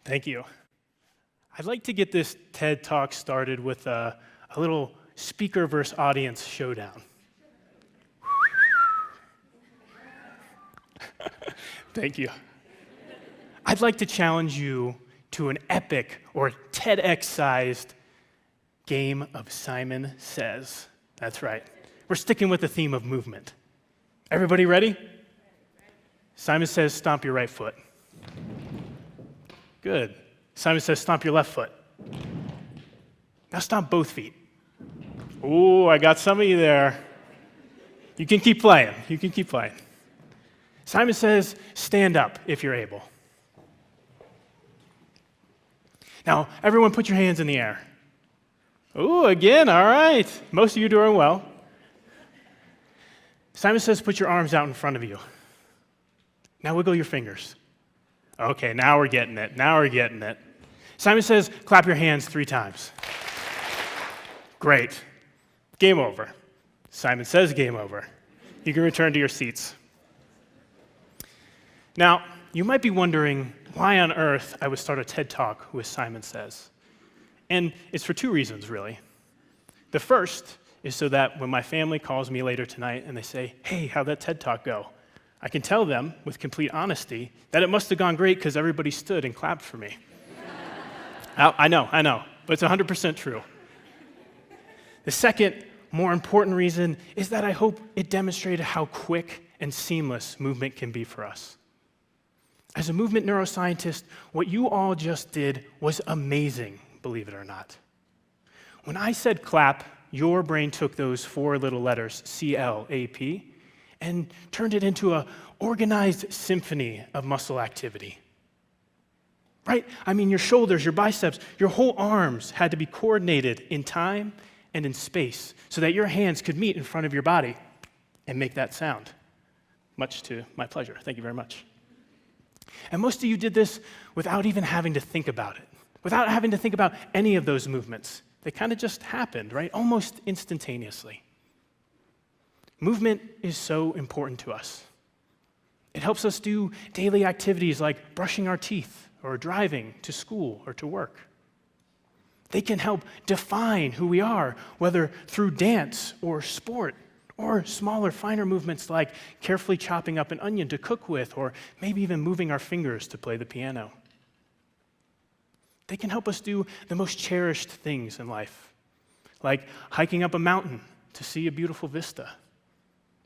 Thank you. I'd like to get this TED Talk started with a little speaker versus audience showdown. Thank you. I'd like to challenge you to an epic or TEDx-sized game of Simon Says. That's right. We're sticking with the theme of movement. Everybody ready? Simon says, stomp your right foot. Good. Simon says, stomp your left foot. Now stomp both feet. Ooh, I got some of you there. You can keep playing. You can keep playing. Simon says, stand up if you're able. Now, everyone put your hands in the air. Ooh, again, all right. Most of you doing well. Simon says, put your arms out in front of you. Now wiggle your fingers. Okay, now we're getting it. Now we're getting it. Simon says, clap your hands 3 times. Great. Game over. Simon says game over. You can return to your seats. Now, you might be wondering why on earth I would start a TED Talk with Simon Says. And it's for 2 reasons, really. The first is so that when my family calls me later tonight and they say, hey, how'd that TED Talk go? I can tell them with complete honesty that it must have gone great because everybody stood and clapped for me. I know, but it's 100% true. The second, more important reason is that I hope it demonstrated how quick and seamless movement can be for us. As a movement neuroscientist, what you all just did was amazing, believe it or not. When I said clap, your brain took those 4 little letters, C-L-A-P, and turned it into an organized symphony of muscle activity. Right? I mean, your shoulders, your biceps, your whole arms had to be coordinated in time and in space so that your hands could meet in front of your body and make that sound. Much to my pleasure. Thank you very much. And most of you did this without even having to think about it, without having to think about any of those movements. They kind of just happened, right? Almost instantaneously. Movement is so important to us. It helps us do daily activities like brushing our teeth or driving to school or to work. They can help define who we are, whether through dance or sport, or smaller, finer movements like carefully chopping up an onion to cook with, or maybe even moving our fingers to play the piano. They can help us do the most cherished things in life, like hiking up a mountain to see a beautiful vista,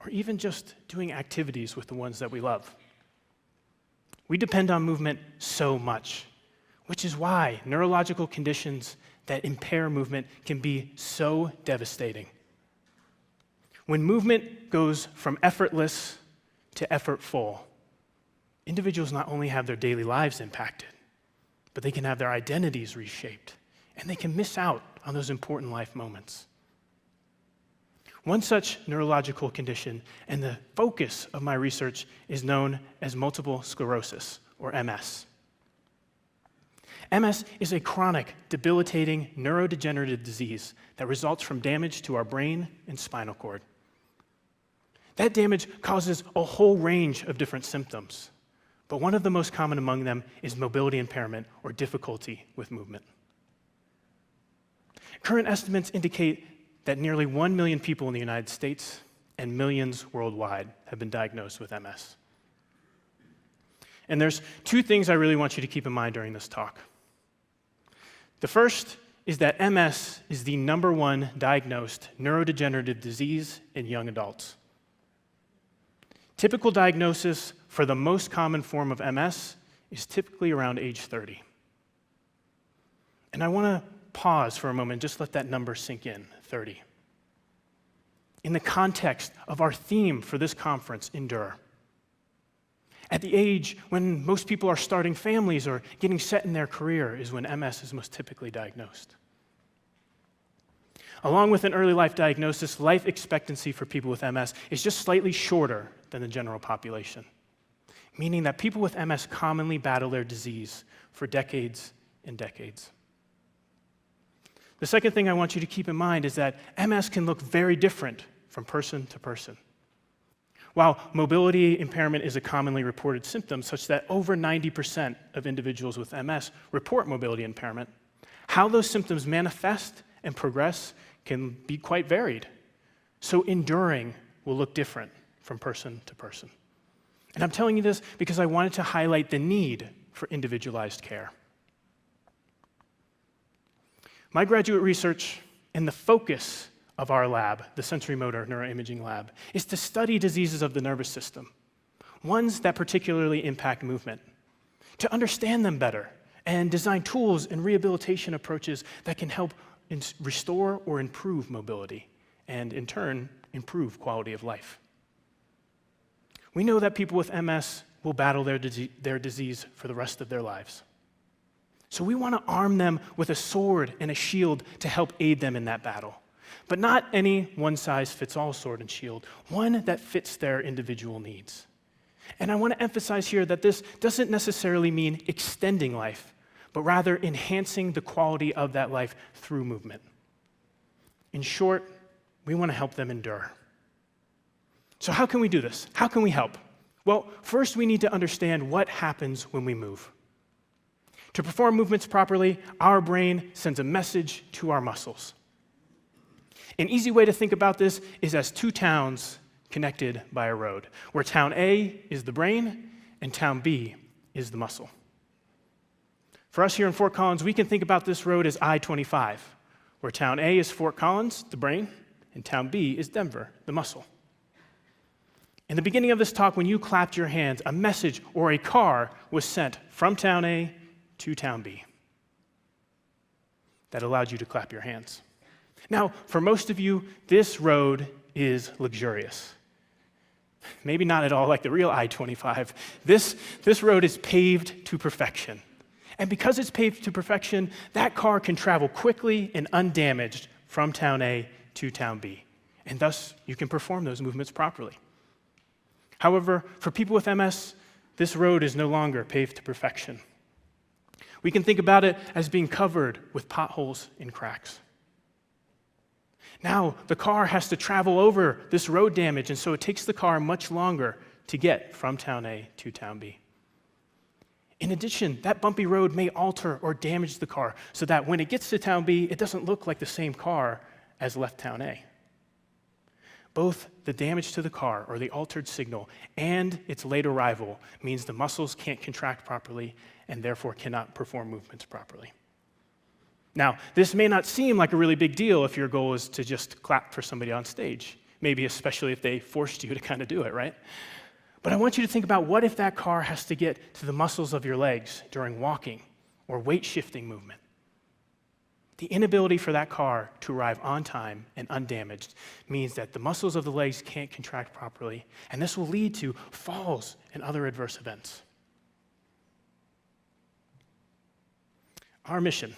or even just doing activities with the ones that we love. We depend on movement so much, which is why neurological conditions that impair movement can be so devastating. When movement goes from effortless to effortful, individuals not only have their daily lives impacted, but they can have their identities reshaped, and they can miss out on those important life moments. One such neurological condition, and the focus of my research, is known as multiple sclerosis, or MS. MS is a chronic, debilitating neurodegenerative disease that results from damage to our brain and spinal cord. That damage causes a whole range of different symptoms, but one of the most common among them is mobility impairment or difficulty with movement. Current estimates indicate that nearly 1 million people in the United States and millions worldwide have been diagnosed with MS. And there's 2 things I really want you to keep in mind during this talk. The first is that MS is the #1 diagnosed neurodegenerative disease in young adults. Typical diagnosis for the most common form of MS is typically around age 30. And I want to pause for a moment and just let that number sink in, 30. In the context of our theme for this conference, Endure. At the age when most people are starting families or getting set in their career is when MS is most typically diagnosed. Along with an early life diagnosis, life expectancy for people with MS is just slightly shorter than the general population, meaning that people with MS commonly battle their disease for decades and decades. The second thing I want you to keep in mind is that MS can look very different from person to person. While mobility impairment is a commonly reported symptom, such that over 90% of individuals with MS report mobility impairment, how those symptoms manifest and progress can be quite varied. So enduring will look different from person to person. And I'm telling you this because I wanted to highlight the need for individualized care. My graduate research and the focus of our lab, the sensory motor neuroimaging lab, is to study diseases of the nervous system, ones that particularly impact movement, to understand them better and design tools and rehabilitation approaches that can help restore or improve mobility and, in turn, improve quality of life. We know that people with MS will battle their disease for the rest of their lives. So we want to arm them with a sword and a shield to help aid them in that battle. But not any one-size-fits-all sword and shield, one that fits their individual needs. And I want to emphasize here that this doesn't necessarily mean extending life, but rather enhancing the quality of that life through movement. In short, we want to help them endure. So how can we do this? How can we help? Well, first we need to understand what happens when we move. To perform movements properly, our brain sends a message to our muscles. An easy way to think about this is as two towns connected by a road, where town A is the brain and town B is the muscle. For us here in Fort Collins, we can think about this road as I-25, where town A is Fort Collins, the brain, and town B is Denver, the muscle. In the beginning of this talk, when you clapped your hands, a message or a car was sent from town A to town B that allowed you to clap your hands. Now, for most of you, this road is luxurious. Maybe not at all like the real I-25. This road is paved to perfection. And because it's paved to perfection, that car can travel quickly and undamaged from town A to town B. And thus, you can perform those movements properly. However, for people with MS, this road is no longer paved to perfection. We can think about it as being covered with potholes and cracks. Now, the car has to travel over this road damage, and so it takes the car much longer to get from town A to town B. In addition, that bumpy road may alter or damage the car so that when it gets to town B, it doesn't look like the same car as left town A. Both the damage to the car, or the altered signal, and its late arrival means the muscles can't contract properly and therefore cannot perform movements properly. Now, this may not seem like a really big deal if your goal is to just clap for somebody on stage, maybe especially if they forced you to kind of do it, right? But I want you to think about what if that car has to get to the muscles of your legs during walking or weight-shifting movement. The inability for that car to arrive on time and undamaged means that the muscles of the legs can't contract properly, and this will lead to falls and other adverse events. Our mission.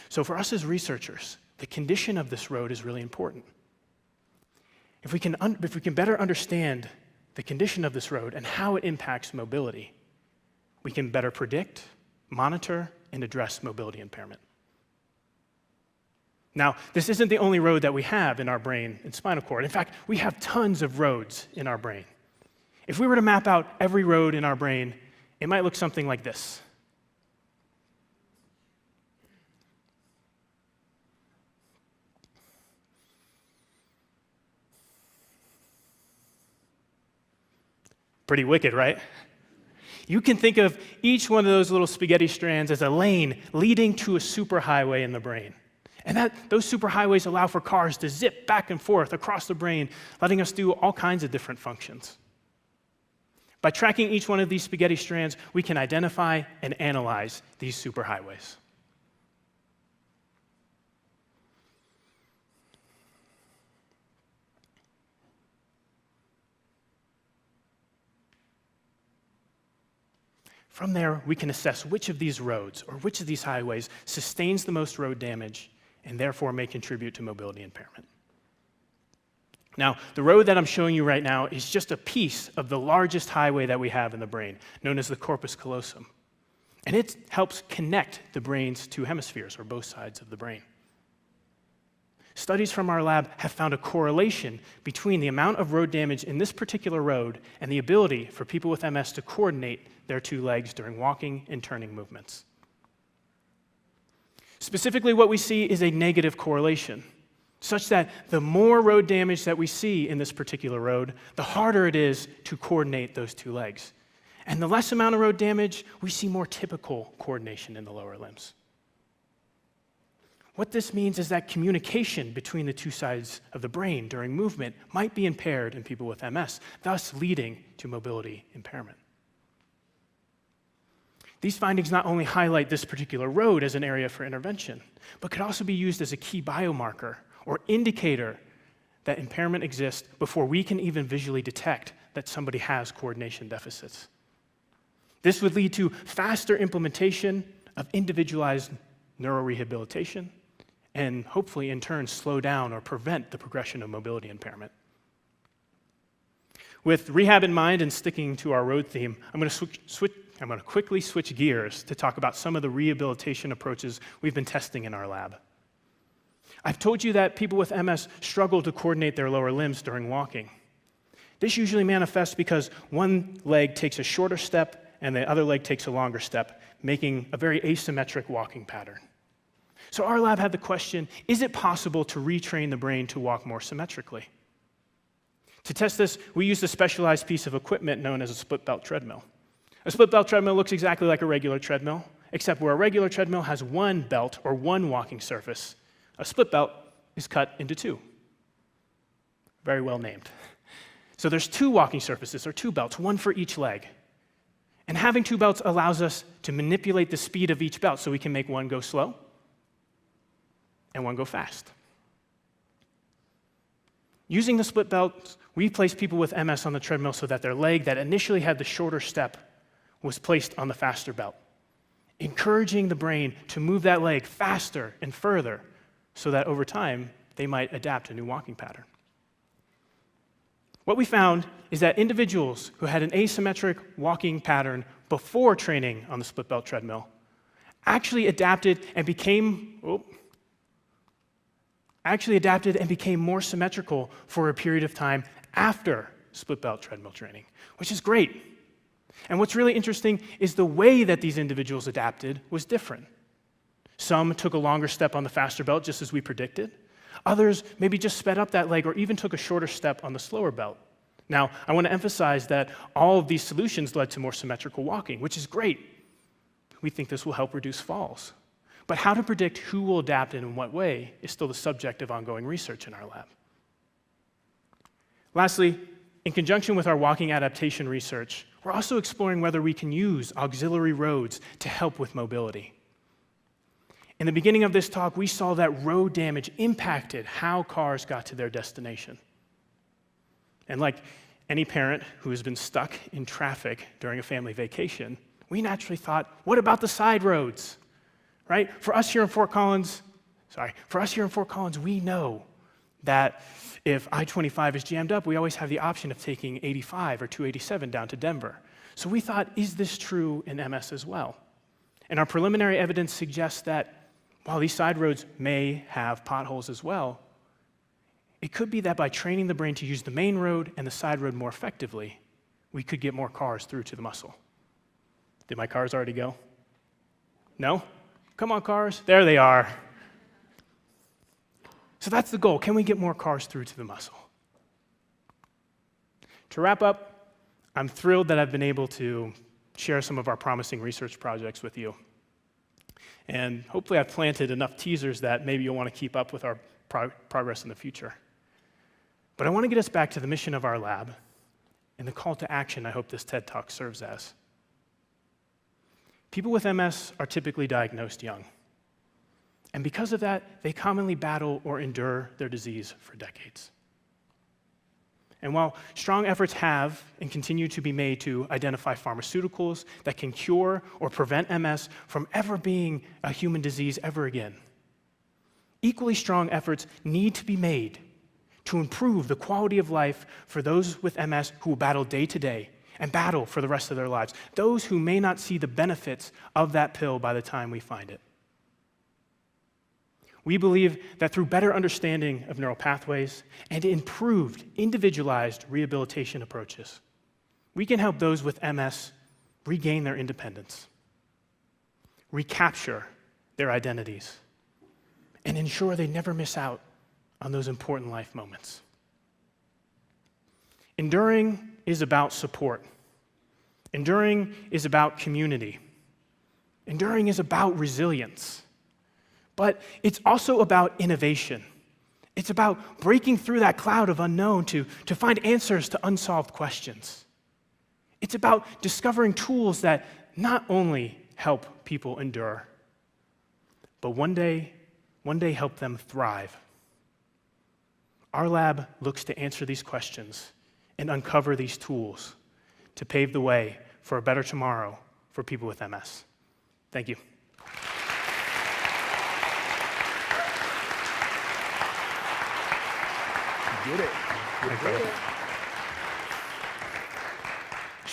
So for us as researchers, the condition of this road is really important. If we can better understand the condition of this road and how it impacts mobility, we can better predict, monitor, and address mobility impairment. Now, this isn't the only road that we have in our brain and spinal cord. In fact, we have tons of roads in our brain. If we were to map out every road in our brain, it might look something like this. Pretty wicked, right? You can think of each one of those little spaghetti strands as a lane leading to a superhighway in the brain. And those superhighways allow for cars to zip back and forth across the brain, letting us do all kinds of different functions. By tracking each one of these spaghetti strands, we can identify and analyze these superhighways. From there, we can assess which of these roads or which of these highways sustains the most road damage and therefore may contribute to mobility impairment. Now, the road that I'm showing you right now is just a piece of the largest highway that we have in the brain, known as the corpus callosum. And it helps connect the brain's two hemispheres, or both sides of the brain. studies from our lab have found a correlation between the amount of road damage in this particular road and the ability for people with MS to coordinate their two legs during walking and turning movements. Specifically, what we see is a negative correlation, such that the more road damage that we see in this particular road, the harder it is to coordinate those two legs. And the less amount of road damage, we see more typical coordination in the lower limbs. What this means is that communication between the two sides of the brain during movement might be impaired in people with MS, thus leading to mobility impairment. These findings not only highlight this particular road as an area for intervention, but could also be used as a key biomarker or indicator that impairment exists before we can even visually detect that somebody has coordination deficits. This would lead to faster implementation of individualized neurorehabilitation and hopefully in turn slow down or prevent the progression of mobility impairment. With rehab in mind and sticking to our road theme, I'm going to quickly switch gears to talk about some of the rehabilitation approaches we've been testing in our lab. I've told you that people with MS struggle to coordinate their lower limbs during walking. This usually manifests because one leg takes a shorter step and the other leg takes a longer step, making a very asymmetric walking pattern. So our lab had the question, is it possible to retrain the brain to walk more symmetrically? To test this, we used a specialized piece of equipment known as a split-belt treadmill. A split-belt treadmill looks exactly like a regular treadmill, except where a regular treadmill has one belt or one walking surface, a split belt is cut into two. Very well named. So there's two walking surfaces, or two belts, one for each leg. And having two belts allows us to manipulate the speed of each belt so we can make one go slow and one go fast. Using the split belts, we placed people with MS on the treadmill so that their leg that initially had the shorter step was placed on the faster belt, encouraging the brain to move that leg faster and further so that over time they might adapt a new walking pattern. What we found is that individuals who had an asymmetric walking pattern before training on the split belt treadmill actually adapted and became more symmetrical for a period of time after split belt treadmill training, which is great. And what's really interesting is the way that these individuals adapted was different. Some took a longer step on the faster belt, just as we predicted. Others maybe just sped up that leg or even took a shorter step on the slower belt. Now, I want to emphasize that all of these solutions led to more symmetrical walking, which is great. We think this will help reduce falls. But how to predict who will adapt and in what way is still the subject of ongoing research in our lab. Lastly, in conjunction with our walking adaptation research, we're also exploring whether we can use auxiliary roads to help with mobility. In the beginning of this talk, we saw that road damage impacted how cars got to their destination. And like any parent who has been stuck in traffic during a family vacation, we naturally thought, what about the side roads? Right? For us here in Fort Collins, we know that if I-25 is jammed up, we always have the option of taking 85 or 287 down to Denver. So we thought, is this true in MS as well? And our preliminary evidence suggests that while these side roads may have potholes as well, it could be that by training the brain to use the main road and the side road more effectively, we could get more cars through to the muscle. Did my cars already go? No? Come on, cars. There they are. So that's the goal. Can we get more cars through to the muscle? To wrap up, I'm thrilled that I've been able to share some of our promising research projects with you. And hopefully I've planted enough teasers that maybe you'll want to keep up with our progress in the future. But I want to get us back to the mission of our lab and the call to action I hope this TED Talk serves as. People with MS are typically diagnosed young. And because of that, they commonly battle or endure their disease for decades. And while strong efforts have and continue to be made to identify pharmaceuticals that can cure or prevent MS from ever being a human disease ever again, equally strong efforts need to be made to improve the quality of life for those with MS who will battle day to day and battle for the rest of their lives, those who may not see the benefits of that pill by the time we find it. We believe that through better understanding of neural pathways and improved, individualized rehabilitation approaches, we can help those with MS regain their independence, recapture their identities, and ensure they never miss out on those important life moments. Enduring is about support. Enduring is about community. Enduring is about resilience. But it's also about innovation. It's about breaking through that cloud of unknown to find answers to unsolved questions. It's about discovering tools that not only help people endure, but one day help them thrive. Our lab looks to answer these questions and uncover these tools to pave the way for a better tomorrow for people with MS. Thank you. You did it. You did it.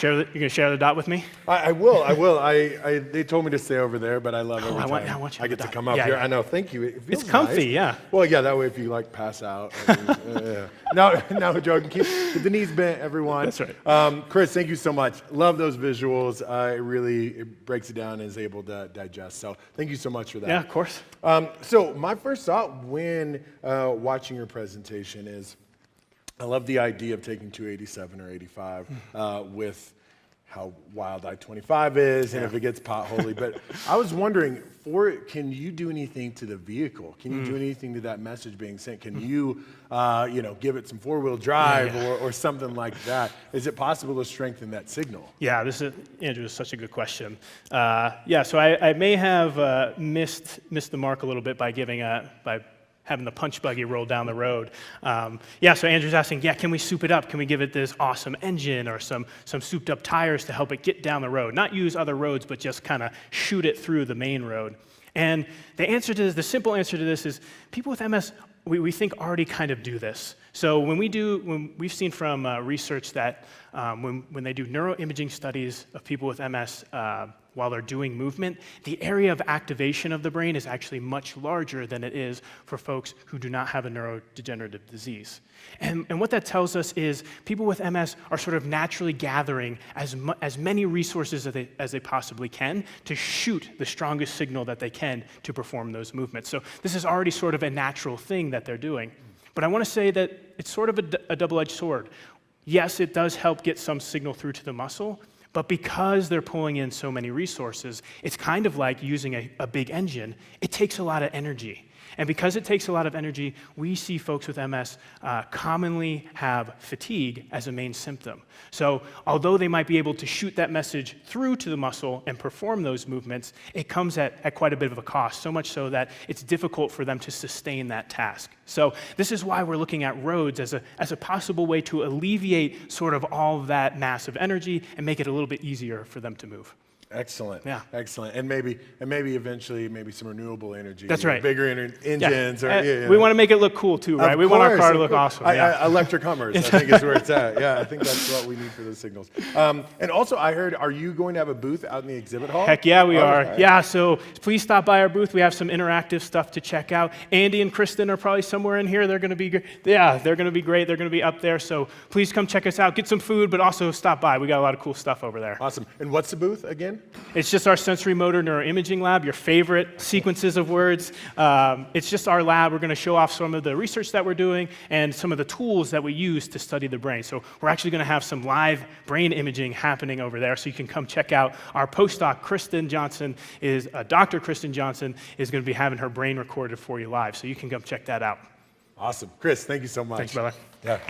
You're going to share the dot with me? I will. They told me to stay over there, but I love every time I want you I get to dot. come up Yeah, here. yeah. I know. Thank you. It feels It's comfy, nice. yeah. Well, yeah. That way, if you pass out. Yeah. No, joking. Keep the knees bent, everyone. That's right. Chris, thank you so much. Love those visuals. It breaks it down and is able to digest. So thank you so much for that. Yeah, of course. So my first thought when watching your presentation is, I love the idea of taking 287 or 85 with how wild I-25 is and if it gets potholy. But I was wondering, can you do anything to the vehicle? Can you do anything to that message being sent? Can you, give it some four-wheel drive or something like that? Is it possible to strengthen that signal? Yeah, Andrew, is such a good question. So I may have missed the mark a little bit by having the punch buggy roll down the road. So Andrew's asking, can we soup it up? Can we give it this awesome engine or some souped up tires to help it get down the road? Not use other roads, but just kind of shoot it through the main road. And the simple answer to this is people with MS, we think already kind of do this. So when we've seen from research that when they do neuroimaging studies of people with MS while they're doing movement, the area of activation of the brain is actually much larger than it is for folks who do not have a neurodegenerative disease. And what that tells us is people with MS are sort of naturally gathering as many resources as they possibly can to shoot the strongest signal that they can to perform those movements. So this is already sort of a natural thing that they're doing. But I want to say that it's sort of a double-edged sword. Yes, it does help get some signal through to the muscle, but because they're pulling in so many resources, it's kind of like using a big engine. It takes a lot of energy. And because it takes a lot of energy, we see folks with MS commonly have fatigue as a main symptom. So although they might be able to shoot that message through to the muscle and perform those movements, it comes at quite a bit of a cost, so much so that it's difficult for them to sustain that task. So this is why we're looking at roads as a possible way to alleviate sort of all of that massive energy and make it a little bit easier for them to move. Excellent. Yeah. Excellent. And maybe eventually some renewable energy. That's right. Bigger engines. We want to make it look cool too, right? We want our car to look awesome. Electric Hummers, I think is where it's at. Yeah, I think that's what we need for those signals. And also, I heard, are you going to have a booth out in the exhibit hall? Heck yeah, we are. Okay. Yeah, so please stop by our booth. We have some interactive stuff to check out. Andy and Kristen are probably somewhere in here. They're going to be great. They're going to be great. They're going to be up there. So please come check us out. Get some food, but also stop by. We got a lot of cool stuff over there. Awesome. And what's the booth again? It's just our sensory motor neuroimaging lab, your favorite sequences of words. It's just our lab. We're going to show off some of the research that we're doing and some of the tools that we use to study the brain. So we're actually going to have some live brain imaging happening over there, so you can come check out our postdoc, Dr. Kristen Johnson, is going to be having her brain recorded for you live, so you can come check that out. Awesome. Chris, thank you so much. Thanks, brother. Yeah.